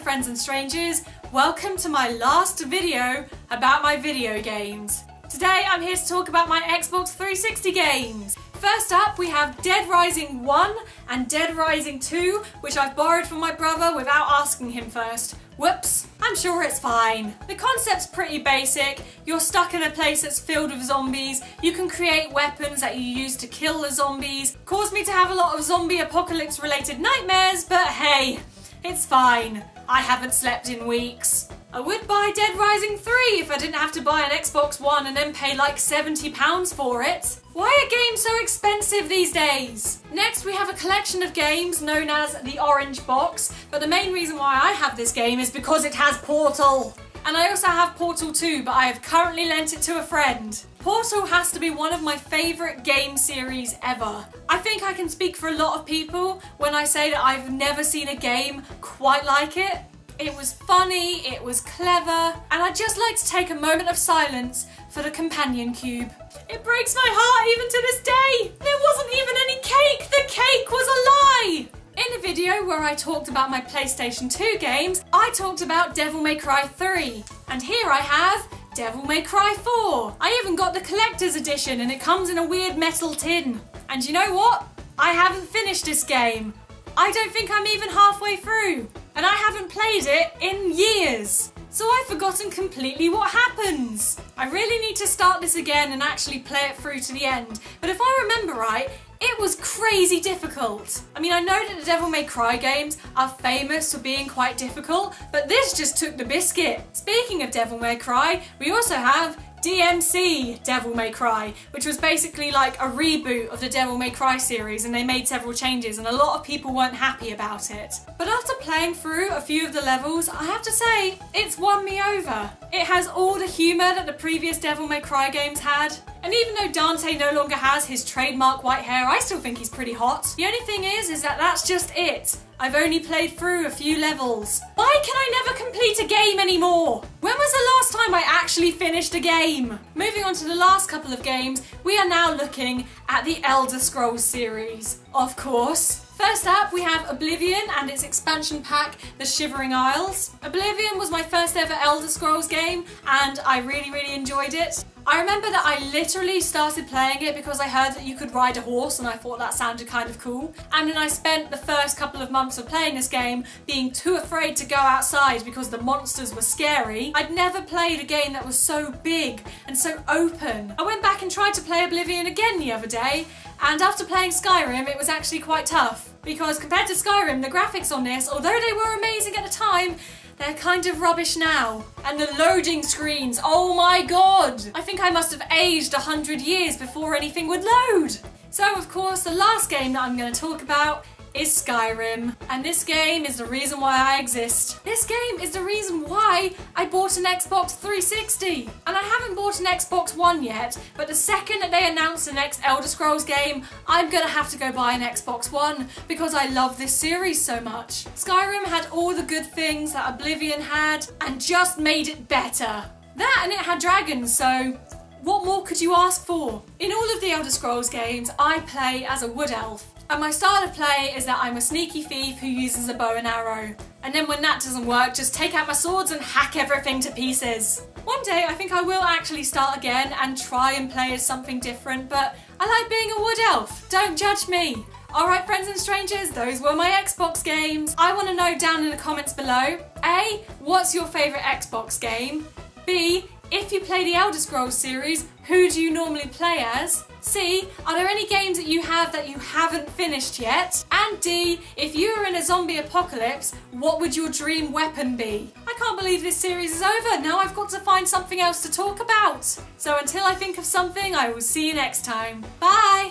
friends and strangers, welcome to my last video about my video games. Today I'm here to talk about my Xbox 360 games. First up we have Dead Rising 1 and Dead Rising 2, which I've borrowed from my brother without asking him first. Whoops, I'm sure it's fine. The concept's pretty basic. You're stuck in a place that's filled with zombies. You can create weapons that you use to kill the zombies. Caused me to have a lot of zombie apocalypse related nightmares, but hey, it's fine. I haven't slept in weeks. I would buy Dead Rising 3 if I didn't have to buy an Xbox One and then pay like £70 for it. Why are games so expensive these days? Next we have a collection of games known as the Orange Box, but the main reason why I have this game is because it has Portal. And I also have Portal 2, but I have currently lent it to a friend. Portal has to be one of my favourite game series ever. I think I can speak for a lot of people when I say that I've never seen a game quite like it. It was funny, it was clever, and I'd just like to take a moment of silence for the companion cube. It breaks my heart even to this day! There wasn't even any cake! The cake was a lie! In a video where I talked about my PlayStation 2 games, I talked about Devil May Cry 3. And here I have Devil May Cry 4. I even got the collector's edition and it comes in a weird metal tin. And you know what? I haven't finished this game. I don't think I'm even halfway through. And I haven't played it in years. So I've forgotten completely what happens. I really need to start this again and actually play it through to the end. But if I remember right, it was crazy difficult. I mean, I know that the Devil May Cry games are famous for being quite difficult, but this just took the biscuit. Speaking of Devil May Cry, we also have DMC Devil May Cry, which was basically like a reboot of the Devil May Cry series, and they made several changes and a lot of people weren't happy about it. But after playing through a few of the levels, I have to say, it's won me over. It has all the humour that the previous Devil May Cry games had. And even though Dante no longer has his trademark white hair, I still think he's pretty hot. The only thing is that that's just it. I've only played through a few levels. Why can I never complete a game anymore? When was the last time I actually finished a game? Moving on to the last couple of games, we are now looking at the Elder Scrolls series. Of course. First up, we have Oblivion and its expansion pack, The Shivering Isles. Oblivion was my first ever Elder Scrolls game and I really enjoyed it. I remember that I literally started playing it because I heard that you could ride a horse and I thought that sounded kind of cool. And then I spent the first couple of months of playing this game being too afraid to go outside because the monsters were scary. I'd never played a game that was so big and so open. I went back and tried to play Oblivion again the other day, and after playing Skyrim it was actually quite tough. Because compared to Skyrim, the graphics on this, although they were amazing at the time, they're kind of rubbish now. And the loading screens, oh my god! I think I must have aged 100 years before anything would load. So of course the last game that I'm going to talk about is Skyrim. And this game is the reason why I exist. This game is the reason why I bought an Xbox 360. And I haven't bought an Xbox One yet, but the second that they announce the next Elder Scrolls game, I'm gonna have to go buy an Xbox One because I love this series so much. Skyrim had all the good things that Oblivion had and just made it better. That and it had dragons, so what more could you ask for? In all of the Elder Scrolls games, I play as a wood elf. And my style of play is that I'm a sneaky thief who uses a bow and arrow. And then when that doesn't work, just take out my swords and hack everything to pieces. One day I think I will actually start again and try and play as something different, but I like being a wood elf. Don't judge me. Alright friends and strangers, those were my Xbox games. I want to know down in the comments below, A, what's your favourite Xbox game? B, if you play the Elder Scrolls series, who do you normally play as? C, are there any games that you have that you haven't finished yet? And D, if you were in a zombie apocalypse, what would your dream weapon be? I can't believe this series is over. Now I've got to find something else to talk about. So until I think of something, I will see you next time. Bye!